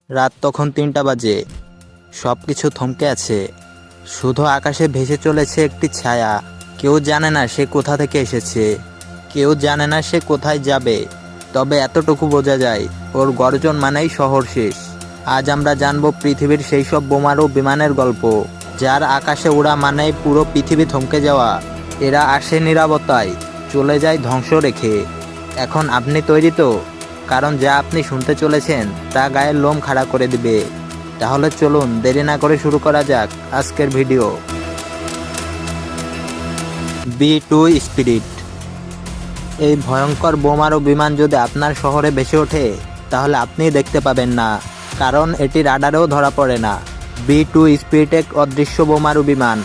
রাত তখন 3টা বাজে। সব কিছু থমকে আছে। শুধু আকাশে ভেসে চলেছে একটি ছায়া। কেউ জানে না সে কোথা থেকে এসেছে, কেউ জানে না সে কোথায় যাবে। তবে এতটুকু বোঝা যায়, ওর গর্জন মানেই শহর শেষ। আজ আমরা জানব পৃথিবীর সেই সব বোমারু বিমানের গল্প, যার আকাশে ওড়া মানেই পুরো পৃথিবী থমকে যাওয়া। এরা আসে নীরবতায়, চলে যায় ধ্বংস রেখে। এখন আপনি তৈরি তো? কারণ যা আপনি শুনতে চলেছেন তা গায়ের লোম খাড়া করে দিবে। তাহলে চলুন দেরি না করে শুরু করা যাক আজকের ভিডিও। B-2 spirit. এই ভয়ঙ্কর বোমারু বিমান যদি আপনার শহরে ভেসে ওঠে, তাহলে আপনি দেখতে পাবেন না, কারণ এটি রাডারেও ধরা পড়ে না। B-2 স্পিরিট এক অদৃশ্য বোমারু বিমান,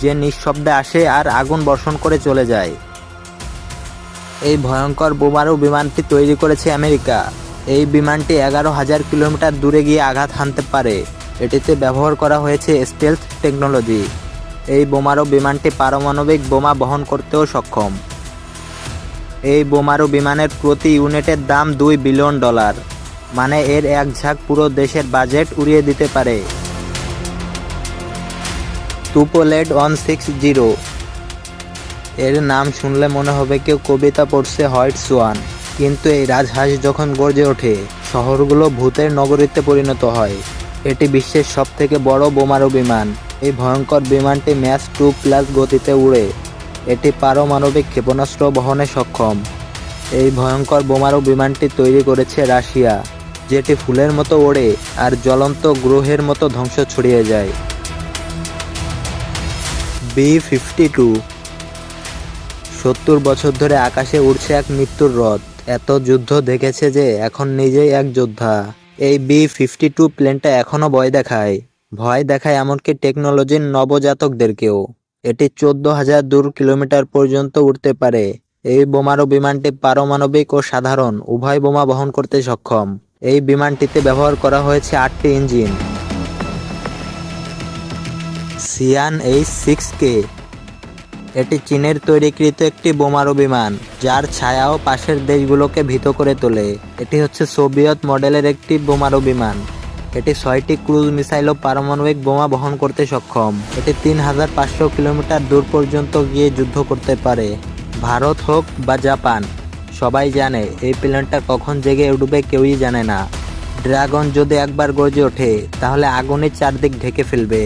যে নিঃশব্দে আসে আর আগুন বর্ষণ করে চলে যায়। এই ভয়ঙ্কর বোমারু বিমানটি তৈরি করেছে আমেরিকা। এই বিমানটি 11,000 কিলোমিটার দূরে গিয়ে আঘাত হানতে পারে। এটিতে ব্যবহার করা হয়েছে স্টেলথ টেকনোলজি। এই বোমারু বিমানটি পারমাণবিক বোমা বহন করতেও সক্ষম। এই বোমারু বিমানের প্রতি ইউনিটের দাম $2 বিলিয়ন, মানে এর এক ঝাঁক পুরো দেশের বাজেট উড়িয়ে দিতে পারে। তুপোলেড 160। এর নাম শুনলে মনে হবে কেউ কবিতা পড়ছে হোয়াইট সোয়ান, কিন্তু এই রাজহাঁস যখন গর্জে ওঠে, শহরগুলো ভূতের নগরীতে পরিণত হয়। এটি বিশ্বের সবথেকে বড় বোমারু বিমান। এই ভয়ঙ্কর বিমানটি ম্যাচ 2+ গতিতে উড়ে। এটি পারমাণবিক ক্ষেপণাস্ত্র বহনে সক্ষম। এই ভয়ঙ্কর বোমারু বিমানটি তৈরি করেছে রাশিয়া, যেটি ফুলের মতো ওড়ে আর জ্বলন্ত গ্রহের মতো ধ্বংস ছড়িয়ে যায়। B-52। 70 বছর ধরে আকাশে উড়ছে এক মৃত্যুর রথ। এত যুদ্ধ দেখেছে যে এখন নিজেই এক যোদ্ধা। এই B-52 প্লেনটা এখনো ভয় দেখায় এমনকি টেকনোলজির নবজাতকদেরকেও। এটি 14,000 কিলোমিটার পর্যন্ত উড়তে পারে। এই বোমারু বিমানটি পারমাণবিক ও সাধারণ উভয় বোমা বহন করতে সক্ষম। এই বিমানটিতে ব্যবহার করা হয়েছে 8টি ইঞ্জিন। Sean H-6K। এটি চীনের তৈরিকৃত একটি বোমারু বিমান, যার ছায়াও পাশের দেশগুলোকে ভীত করে তোলে। এটি হচ্ছে সোভিয়েত মডেলের একটি বোমারু বিমান। এটি 6টি ক্রুজ মিসাইল ও পারমাণবিক বোমা বহন করতে সক্ষম। এটি 3,500 কিলোমিটার দূর পর্যন্ত গিয়ে যুদ্ধ করতে পারে। ভারত হোক বা জাপান, সবাই জানে এই প্লেনটা কখন জেগে উঠবে কেউই জানে না। ড্রাগন যদি একবার গর্জে ওঠে, তাহলে আগুনে চারদিক ঢেকে ফেলবে।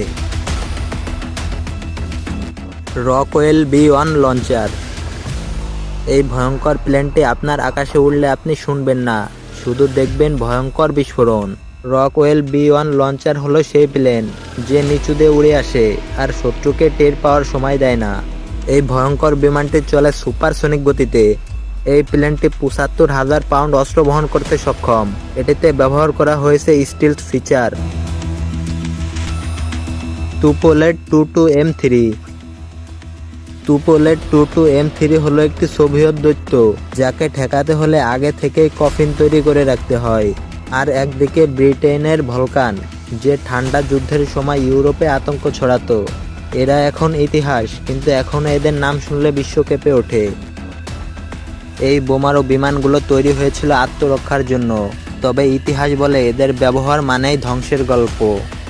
Rockwell B-1 launcher. এই ভয়ঙ্কর প্লেনটি আপনার আকাশে উড়লে আপনি শুনবেন না, শুধু দেখবেন ভয়ঙ্কর বিস্ফোরণ। রকওয়েল B-1 লঞ্চার হলো সেই প্লেন যে নিচু দিয়ে উড়ে আসে আর শত্রুকে টের পাওয়ার সময় দেয় না। এই ভয়ঙ্কর বিমানটি চলে সুপারসনিক গতিতে। এই প্লেনটি 75,000 পাউন্ড অস্ত্র বহন করতে সক্ষম। এটিতে ব্যবহার করা হয়েছে স্টিলথ ফিচার। তুপোলেড 22M3। তুপোলেড 22M3 হলো একটি সোভিয়েত দৈত্য, যাকে ঠেকাতে হলে আগে থেকেই কফিন তৈরি করে রাখতে হয়। আর একদিকে ব্রিটেনের ভলকান, যে ঠান্ডা যুদ্ধের সময় ইউরোপে আতঙ্ক ছড়াতো। এরা এখন ইতিহাস, কিন্তু এখনও এদের নাম শুনলে বিশ্ব কেঁপে ওঠে। এই বোমারু বিমানগুলো তৈরি হয়েছিল আত্মরক্ষার জন্য, তবে ইতিহাস বলে এদের ব্যবহার মানেই ধ্বংসের গল্প।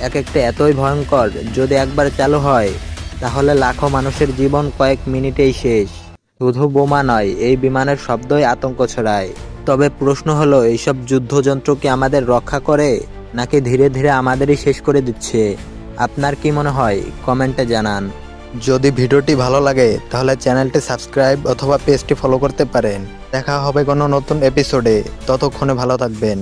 এক একটা এতই ভয়ঙ্কর, যদি একবার চালু হয় তাহলে লাখো মানুষের জীবন কয়েক মিনিটেই শেষ। শুধু বোমা নয়, এই বিমানের শব্দই আতঙ্ক ছড়ায়। তবে প্রশ্ন হলো, এইসব যুদ্ধযন্ত্র কি আমাদের রক্ষা করে, নাকি ধীরে ধীরে আমাদেরই শেষ করে দিচ্ছে? আপনার কি মনে হয় কমেন্টে জানান। যদি ভিডিওটি ভালো লাগে তাহলে চ্যানেলটি সাবস্ক্রাইব অথবা পেজটি ফলো করতে পারেন। দেখা হবে কোনো নতুন এপিসোডে, ততক্ষণে ভালো থাকবেন।